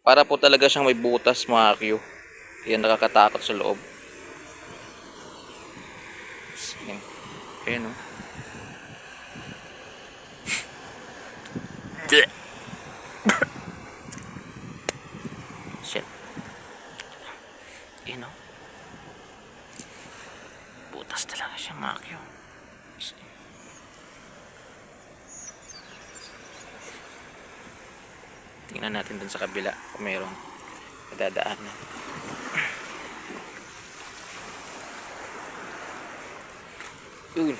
Para po talaga siyang may butas mga Q. Yan, nakakatakot sa loob. Ayan. Ayan o. Shit. Ayan o. Butas talaga siya mga Q. Tingnan natin dun sa kabila kung mayroong madadaanan. Yun.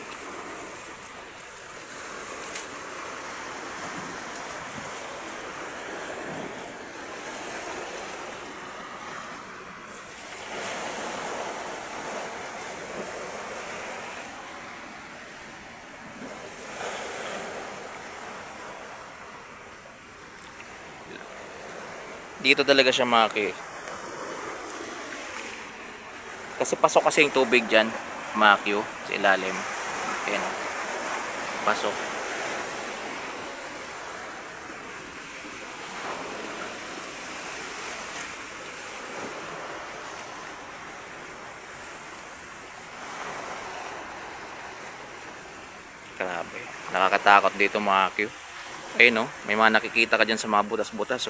Dito talaga siya maki. Kasi pasok kasi yung tubig dyan, makyo, sa ilalim. Ayan, pasok. Grabe, nakakatakot dito makyo. Ayun, may mga nakikita ka dyan sa mga butas-butas.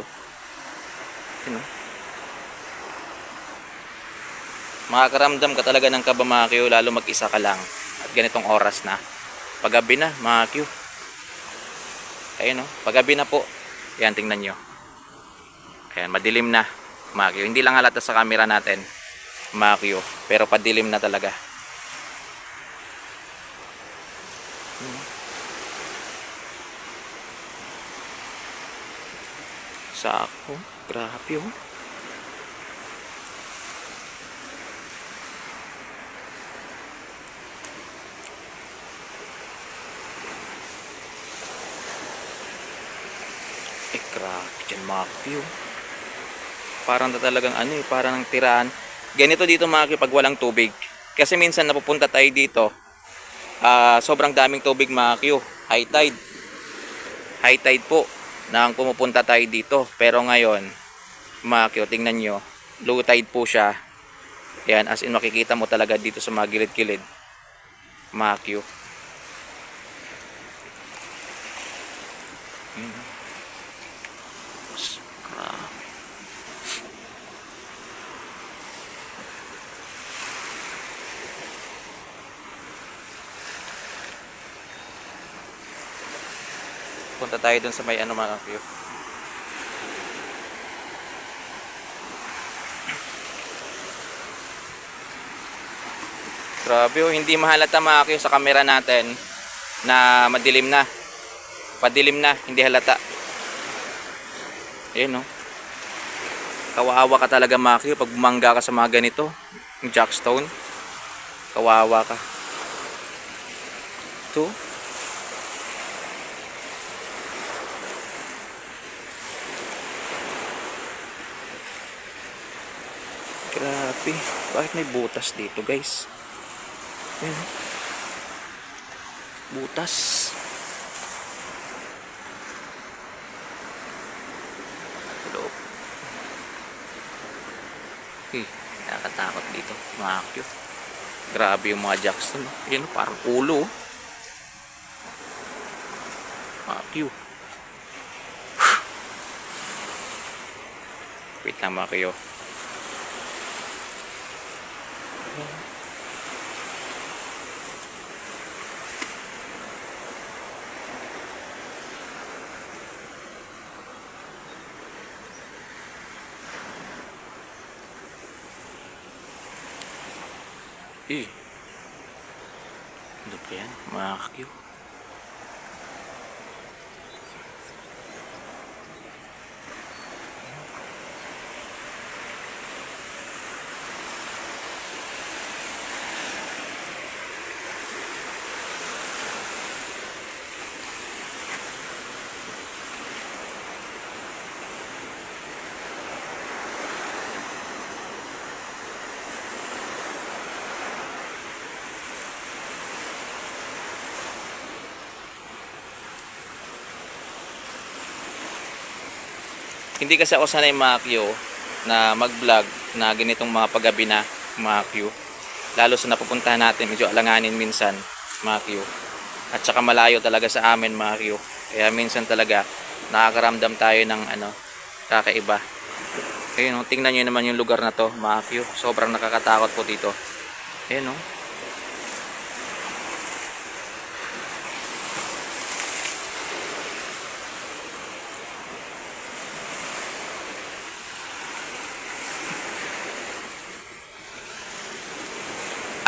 Ayun, makakaramdam ka talaga ng kaba mga Q, lalo mag-isa ka lang at ganitong oras na paggabi na mga Q. Ayun paggabi na po. Ayan, tingnan nyo. Ayan, madilim na mga Q. Hindi lang halata sa camera natin mga Q, pero padilim na talaga. Sako, grabe grabe dyan mga Q. Parang talagang parang tiraan. Ganito dito mga Q pag walang tubig. Kasi minsan napupunta tayo dito, sobrang daming tubig mga Q. High tide. High tide po nang pumupunta tayo dito. Pero ngayon, mga Q, tingnan nyo, low tide po siya. Yan, as in makikita mo talaga dito sa mga gilid-gilid mga Q. Punta tayo dun sa may mga Q. Grabe hindi mahalata mga Q sa camera natin na madilim na. Padilim na, hindi halata. Ayun kawawa ka talaga mga Q pag bumangga ka sa mga ganito, yung jackstone. Kawawa ka. Ito. Grabe. Bakit may butas dito guys? Ayan butas. Hello. Nakakatakot dito mga Q. Grabe yung mga jackstone. Ayan parang ulo. Mga Q. Wait lang mga Q. Ano ba yan mga Q? Hindi kasi ako sanay mga Q na mag-vlog na ganitong mga paggabi na mga Q. Lalo sa napupuntahan natin, medyo alanganin minsan mga Q. At saka malayo talaga sa amin mga Q. Kaya minsan talaga nakakaramdam tayo ng kakaiba. Ayun, tingnan nyo naman yung lugar na to mga Q. Sobrang nakakatakot po dito. Ayun,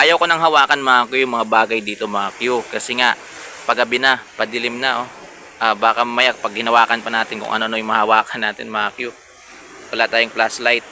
ayaw ko nang hawakan mga Q yung mga bagay dito mga Q. Kasi nga, paggabi na, padilim na baka mamaya pag hinawakan pa natin kung ano yung mahawakan natin mga Q. Wala tayong flashlight.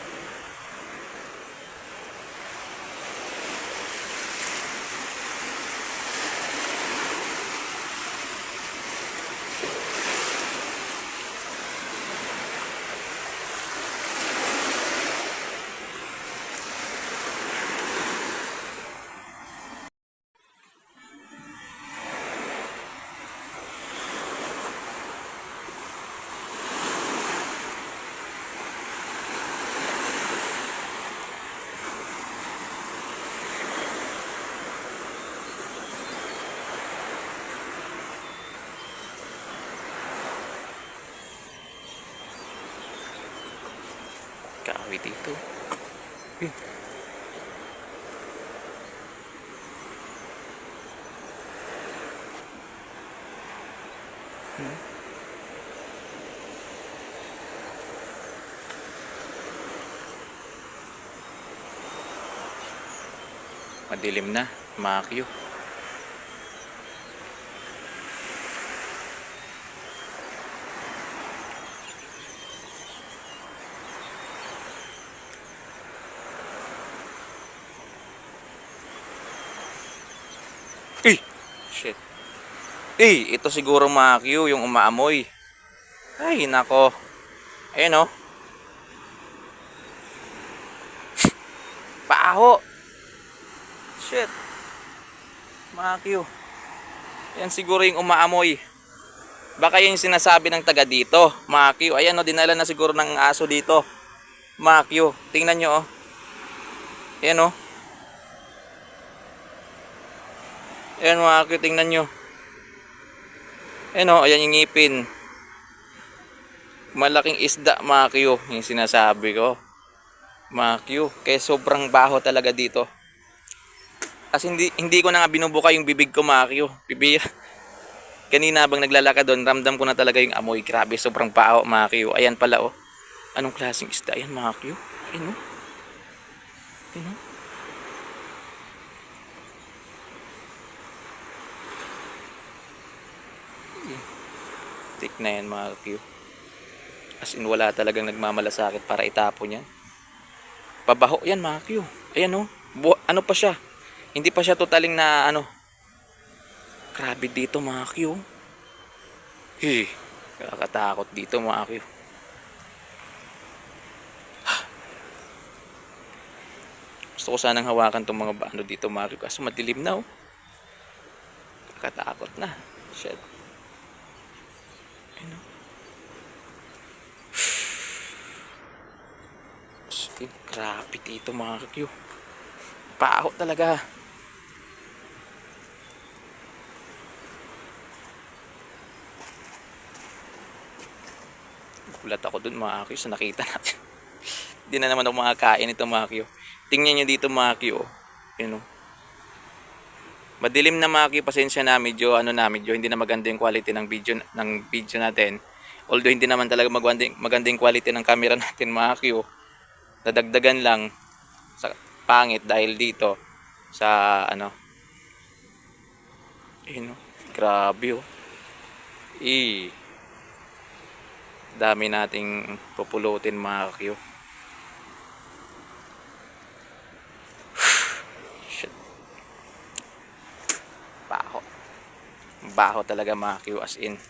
Kaaway dito. Madilim na mga Q. Shit. Ito siguro mga Q yung umaamoy. Ay nako. Ayun Paho. Shit. Mga Q. Yan siguro yung umaamoy. Baka yung sinasabi ng taga dito mga Q. Ayan dinala na siguro ng aso dito mga Q. Tingnan nyo Ayan Ayan mga Q, tingnan nyo. Ayan ayan yung ngipin. Malaking isda mga Q yung sinasabi ko mga Q. Kaya sobrang baho talaga dito. Kasi hindi ko na nga binubuka yung bibig ko mga Q. Kanina bang naglalakad doon, ramdam ko na talaga yung amoy. Grabe, sobrang baho mga Q. Ayan pala Anong klaseng isda yan mga Q? Ayan Ayan Tik na yan mga Q. As in wala talagang nagmamalasakit para itapon yan. Pabaho yan mga Q. Ayan ano pa siya. Hindi pa siya totaling na Grabe dito mga Q. Kakatakot dito mga Q. Gusto ko sanang hawakan tong mga dito mga Q. Kaso madilim na Kakatakot na. Shit. Grabe dito mga Q. Paho talaga. Gulat ako dun mga Q sa nakita natin. Hindi na naman ako makakain ito mga Q. Tingnan nyo dito mga Q. Madilim na mga Q. Pasensya na medyo medyo hindi na maganda yung quality ng video natin. Although hindi naman talaga maganda yung quality ng camera natin mga Q. Nadagdagan lang sa pangit dahil dito sa grabe dami nating pupulutin mga Q. Shit. Baho talaga mga Q, as in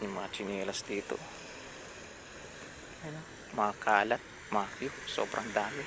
yung mga chinelas dito. Ayan, mga kalat, Maki, sobrang dami.